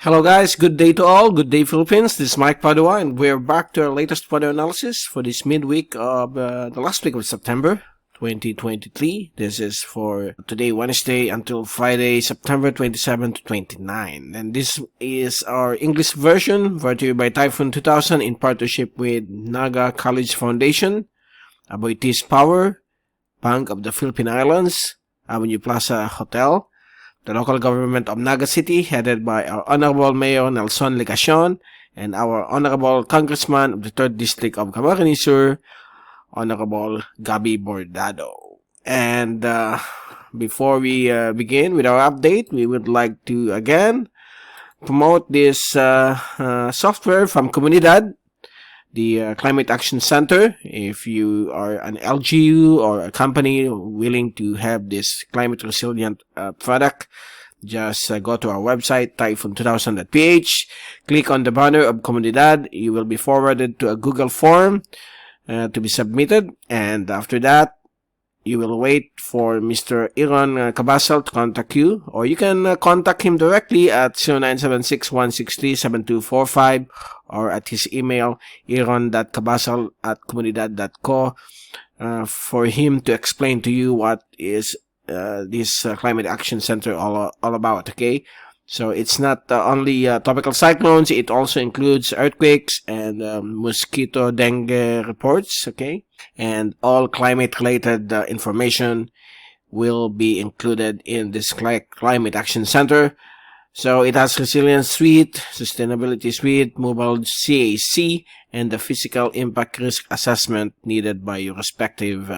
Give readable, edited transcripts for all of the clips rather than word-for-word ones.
Hello guys, good day to all, good day Philippines, this is Mike Padua and we're back to our latest weather analysis for this midweek of the last week of September 2023. This is for today Wednesday until Friday September 27 to 29, and this is our English version brought to you by Typhoon2000 in partnership with Naga College Foundation, Aboitiz Power, Bank of the Philippine Islands, Avenue Plaza Hotel, the local government of Naga City, headed by our Honorable Mayor Nelson Legacion and our Honorable Congressman of the 3rd District of Camarines Sur, Honorable Gabi Bordado. And before we begin with our update, we would like to again promote this software from Comunidad, the Climate Action Center. If you are an LGU or a company willing to have this climate resilient product, just go to our website, typhoon2000.ph, click on the banner of Comunidad. You will be forwarded to a Google form to be submitted, and after that, you will wait for Mr. Iron Cabasal to contact you, or you can contact him directly at 0976-163-7245 or at his email iron.cabasal@comunidad.co for him to explain to you what is this Climate Action Center all about, okay? So it's not only tropical cyclones, it also includes earthquakes and mosquito dengue reports, okay? And all climate-related information will be included in this Climate Action Center. So it has Resilience Suite, Sustainability Suite, Mobile CAC, and the Physical Impact Risk Assessment needed by your respective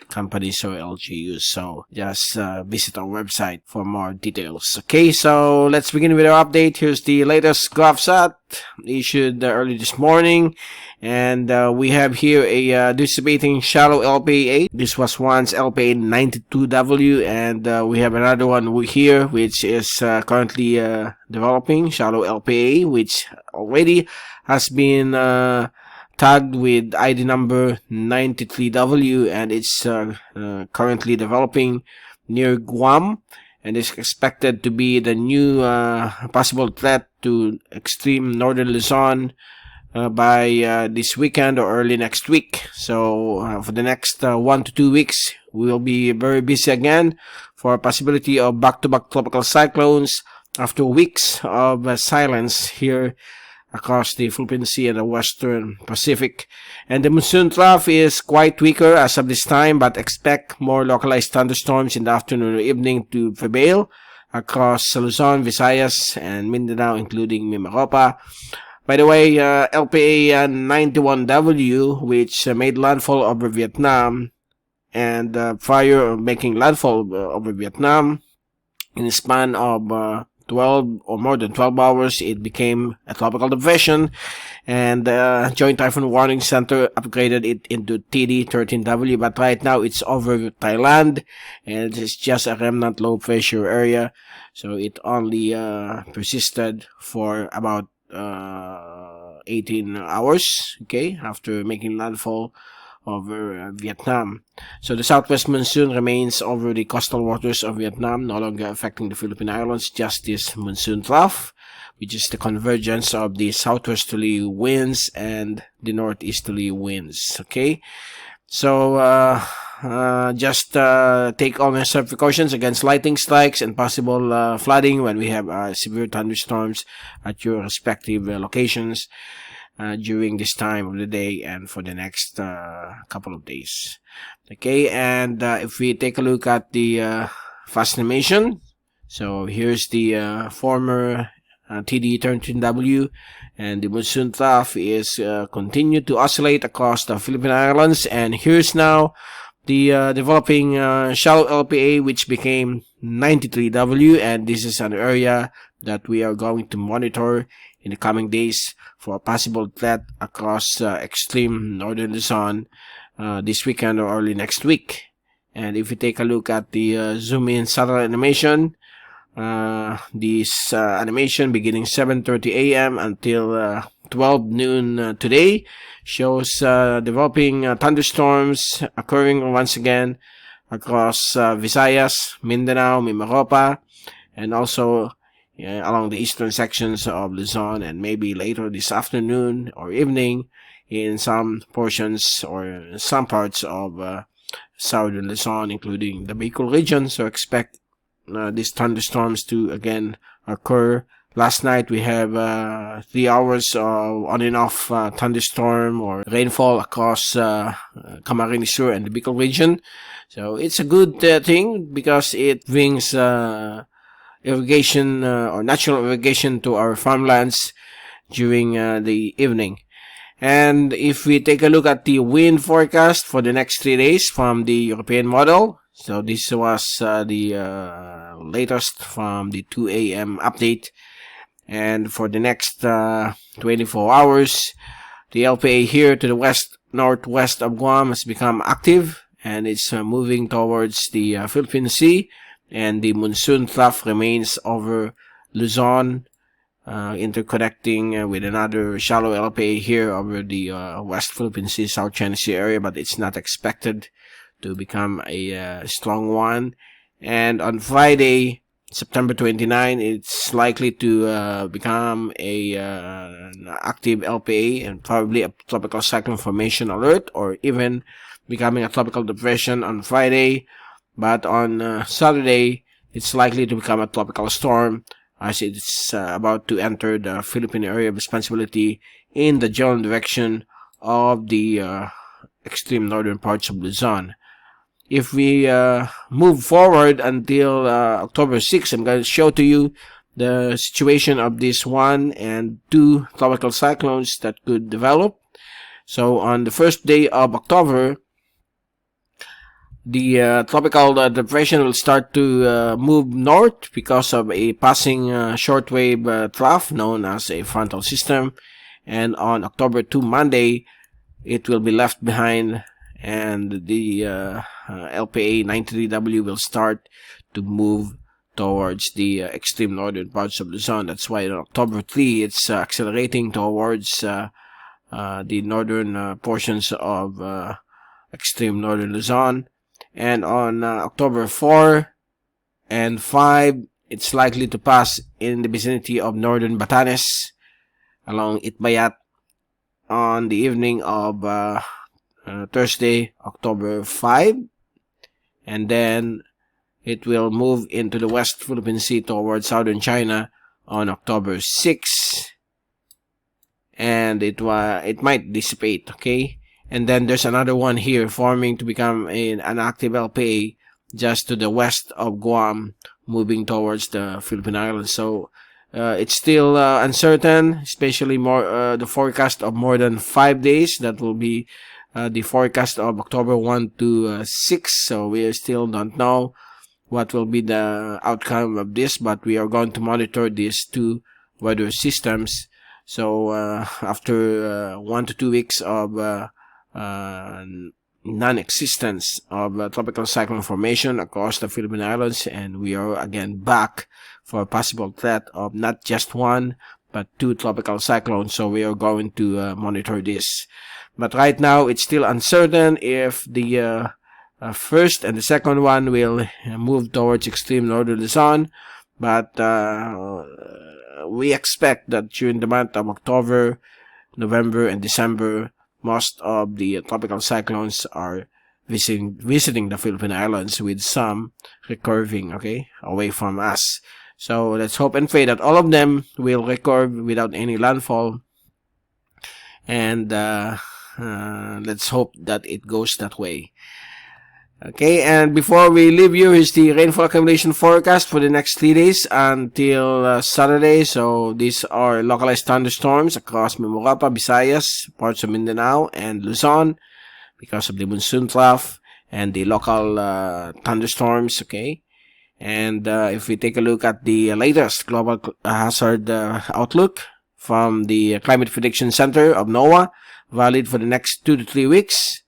companies or LGUs. So just visit our website for more details. Okay, so let's begin with our update. Here's the latest GovSat issued early this morning. And we have here a dissipating shallow LPA. This was once LPA 92W, and we have another one here which is currently developing, shallow LPA, which already has been tagged with ID number 93W, and it's currently developing near Guam, and is expected to be the new possible threat to extreme northern Luzon by this weekend or early next week. So for the next 1 to 2 weeks, we will be very busy again for a possibility of back-to-back tropical cyclones after weeks of silence here across the Philippine Sea and the Western Pacific. And the Monsoon Trough is quite weaker as of this time, but expect more localized thunderstorms in the afternoon or evening to prevail across Luzon, Visayas, and Mindanao, including Mimaropa. By the way, LPA 91W, which made landfall over Vietnam, and prior making landfall over Vietnam, in a span of 12 or more than 12 hours, it became a tropical depression, and Joint Typhoon Warning Center upgraded it into TD13W, but right now it's over Thailand, and it's just a remnant low pressure area, so it only persisted for about 18 hours, okay, after making landfall over Vietnam. So the southwest monsoon remains over the coastal waters of Vietnam, no longer affecting the Philippine Islands, just this monsoon trough, which is the convergence of the southwesterly winds and the northeasterly winds, okay? So just take all necessary precautions against lightning strikes and possible flooding when we have severe thunderstorms at your respective locations during this time of the day and for the next couple of days. Okay, and if we take a look at the fast animation, so here's the former TD13W, and the monsoon trough is continued to oscillate across the Philippine Islands, and here's now the developing shallow LPA, which became 93W, and this is an area that we are going to monitor in the coming days for a possible threat across extreme northern Luzon this weekend or early next week. And if you take a look at the zoom in satellite animation, this animation beginning 7:30 a.m. until 12 noon today shows developing thunderstorms occurring once again across Visayas, Mindanao, Mimaropa, and also along the eastern sections of Luzon, and maybe later this afternoon or evening in some portions or some parts of southern Luzon, including the Bicol region. So expect these thunderstorms to again occur. Last night we have 3 hours of on and off thunderstorm or rainfall across Camarines Sur and the Bicol region. So it's a good thing because it brings irrigation or natural irrigation to our farmlands during the evening. And if we take a look at the wind forecast for the next 3 days from the European model, so this was the latest from the 2 a.m. update. And for the next 24 hours, the LPA here to the west-northwest of Guam has become active, and it's moving towards the Philippine Sea, and the Monsoon Trough remains over Luzon, interconnecting with another shallow LPA here over the West Philippine Sea, South China Sea area, but it's not expected to become a strong one. And on Friday, September 29, it's likely to become an active LPA and probably a tropical cyclone formation alert, or even becoming a tropical depression on Friday. But on Saturday, it's likely to become a tropical storm as it's about to enter the Philippine area of responsibility in the general direction of the extreme northern parts of Luzon. If we move forward until October 6th, I'm going to show to you the situation of this 1 and 2 tropical cyclones that could develop. So on the first day of October, the tropical depression will start to move north because of a passing shortwave trough known as a frontal system. And on October 2, Monday, it will be left behind, and the LPA 93W will start to move towards the extreme northern parts of Luzon. That's why on October 3, it's accelerating towards the northern portions of extreme northern Luzon. And on October 4 and 5, it's likely to pass in the vicinity of northern Batanes along Itbayat on the evening of Thursday, October 5. And then it will move into the West Philippine Sea towards southern China on October 6. And it might dissipate, okay? And then there's another one here forming to become an active LPA just to the west of Guam, moving towards the Philippine Islands. So it's still uncertain, especially more the forecast of more than 5 days. That will be the forecast of October 1 to 6. So we still don't know what will be the outcome of this, but we are going to monitor these 2 weather systems. So after 1 to 2 weeks of non-existence of tropical cyclone formation across the Philippine Islands, and we are again back for a possible threat of not just 1 but 2 tropical cyclones. So we are going to monitor this. But right now it's still uncertain if the first and the second one will move towards extreme northern Luzon, but we expect that during the month of October, November, and December, most of the tropical cyclones are visiting the Philippine Islands, with some recurving, okay, away from us. So let's hope and pray that all of them will recurve without any landfall, and let's hope that it goes that way. Okay, and before we leave you, here's the rainfall accumulation forecast for the next 3 days until Saturday. So these are localized thunderstorms across Memorapa, Visayas, parts of Mindanao, and Luzon because of the Monsoon Trough and the local thunderstorms. Okay, and if we take a look at the latest global hazard outlook from the Climate Prediction Center of NOAA, valid for the next 2 to 3 weeks.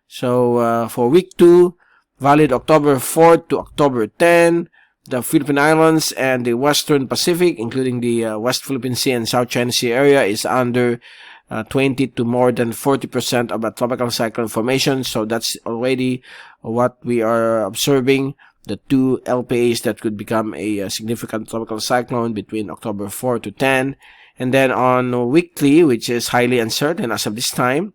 So for week 2, valid October 4 to October 10, the Philippine Islands and the Western Pacific, including the West Philippine Sea and South China Sea area, is under 20 to more than 40% of a tropical cyclone formation. So that's already what we are observing the two LPAs that could become a significant tropical cyclone between October 4 to 10. And then on weekly, which is highly uncertain as of this time,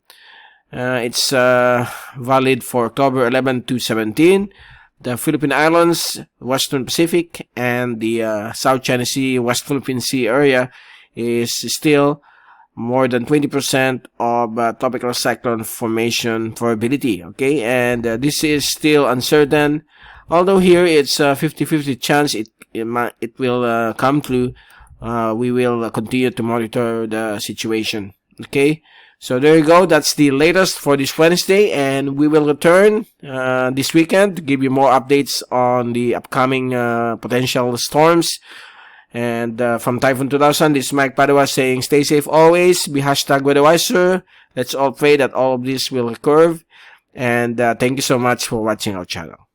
it's valid for October 11 to 17. The Philippine Islands, Western Pacific, and the South China Sea, West Philippine Sea area is still more than 20% of tropical cyclone formation probability. Okay, and this is still uncertain. Although here it's a 50-50 chance it will come through. We will continue to monitor the situation. Okay, so there you go. That's the latest for this Wednesday, and we will return this weekend to give you more updates on the upcoming potential storms. And from Typhoon2000, this is Mike Padua saying stay safe always, be #weatherwiser. Let's all pray that all of this will occur. And thank you so much for watching our channel.